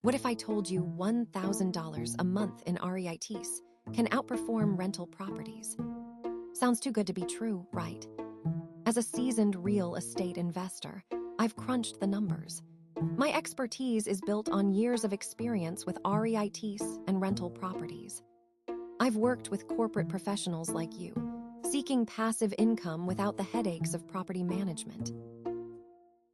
What if I told you $1,000 a month in REITs can outperform rental properties? Sounds too good to be true, right? As a seasoned real estate investor, I've crunched the numbers. My expertise is built on years of experience with REITs and rental properties. I've worked with corporate professionals like you, seeking passive income without the headaches of property management.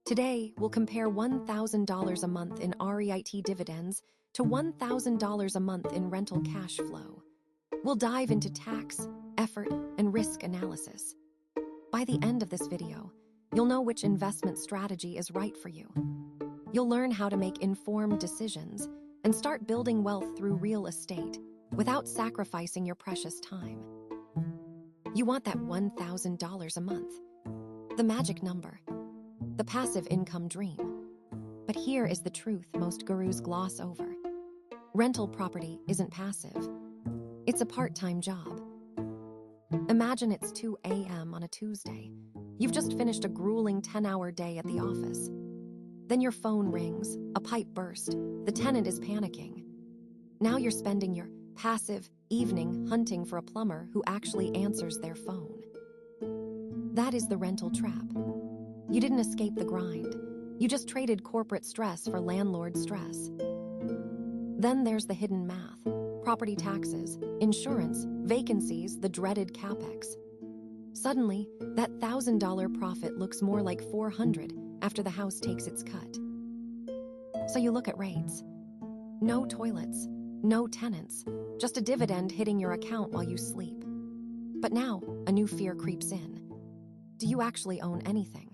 Today, we'll compare $1,000 a month in REIT dividends to $1,000 a month in rental cash flow. We'll dive into tax, effort, and risk analysis. By the end of this video, you'll know which investment strategy is right for you. You'll learn how to make informed decisions and start building wealth through real estate without sacrificing your precious time. You want that $1,000 a month, the magic number, the passive income dream. But here is the truth most gurus gloss over. Rental property isn't passive. It's a part-time job. Imagine it's 2 a.m. on a Tuesday. You've just finished a grueling 10-hour day at the office. Then your phone rings, a pipe burst, the tenant is panicking. Now you're spending your passive evening hunting for a plumber who actually answers their phone. That is the rental trap. You didn't escape the grind. You just traded corporate stress for landlord stress. Then there's the hidden math. Property taxes, insurance, vacancies, the dreaded capex. Suddenly, that $1,000 profit looks more like $400 after the house takes its cut. So you look at rates. No toilets, no tenants, just a dividend hitting your account while you sleep. But now, a new fear creeps in. Do you actually own anything?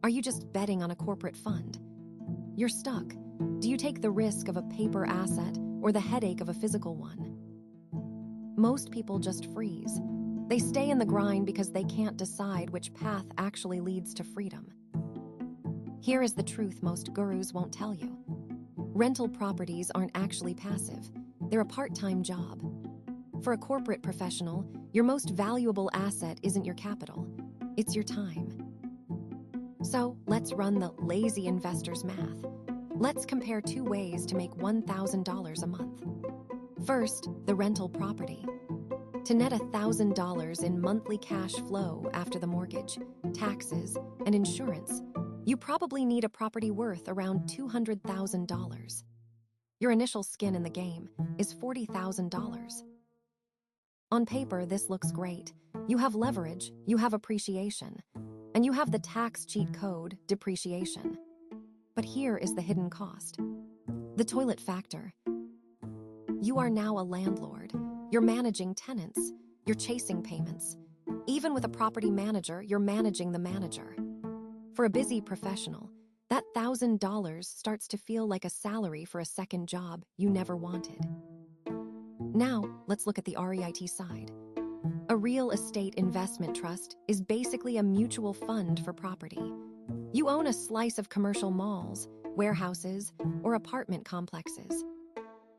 Are you just betting on a corporate fund? You're stuck. Do you take the risk of a paper asset or the headache of a physical one? Most people just freeze. They stay in the grind because they can't decide which path actually leads to freedom. Here is the truth most gurus won't tell you. Rental properties aren't actually passive. They're a part-time job. For a corporate professional, your most valuable asset isn't your capital. It's your time. So let's run the lazy investor's math. Let's compare two ways to make $1,000 a month. First, the rental property. To net $1,000 in monthly cash flow after the mortgage, taxes, and insurance, you probably need a property worth around $200,000. Your initial skin in the game is $40,000. On paper, this looks great. You have leverage, you have appreciation, and you have the tax cheat code, depreciation. But here is the hidden cost. The toilet factor. You are now a landlord. You're managing tenants. You're chasing payments. Even with a property manager, you're managing the manager. For a busy professional, that $1,000 starts to feel like a salary for a second job you never wanted. Now, let's look at the REIT side. A real estate investment trust is basically a mutual fund for property. You own a slice of commercial malls, warehouses, or apartment complexes.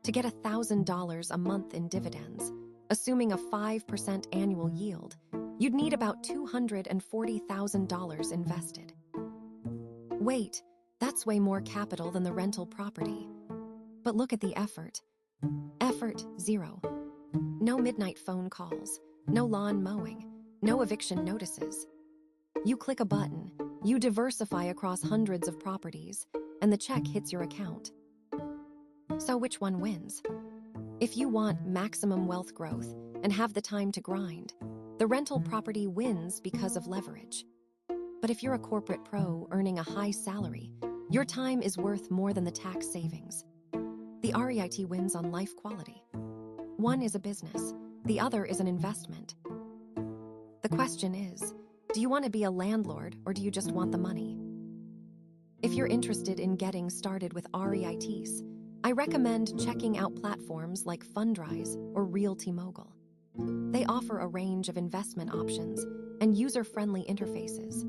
To get $1,000 a month in dividends, assuming a 5% annual yield, you'd need about $240,000 invested. Wait, that's way more capital than the rental property. But look at the effort. Effort, zero. No midnight phone calls, no lawn mowing, no eviction notices. You click a button, you diversify across hundreds of properties, and the check hits your account. So which one wins? If you want maximum wealth growth and have the time to grind, the rental property wins because of leverage. But if you're a corporate pro earning a high salary, your time is worth more than the tax savings. The REIT wins on life quality. One is a business, the other is an investment. The question is, do you want to be a landlord or do you just want the money? If you're interested in getting started with REITs, I recommend checking out platforms like Fundrise or Realty Mogul. They offer a range of investment options and user-friendly interfaces.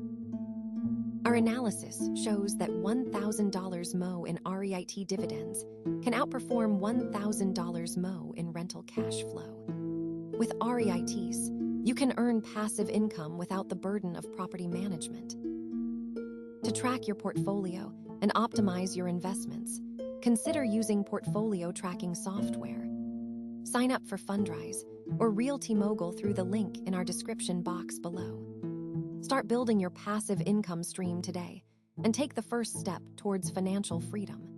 Our analysis shows that $1,000 MO in REIT dividends can outperform $1,000 MO in rental cash flow. With REITs, you can earn passive income without the burden of property management. To track your portfolio and optimize your investments, consider using portfolio tracking software. Sign up for Fundrise or Realty Mogul through the link in our description box below. Start building your passive income stream today and take the first step towards financial freedom.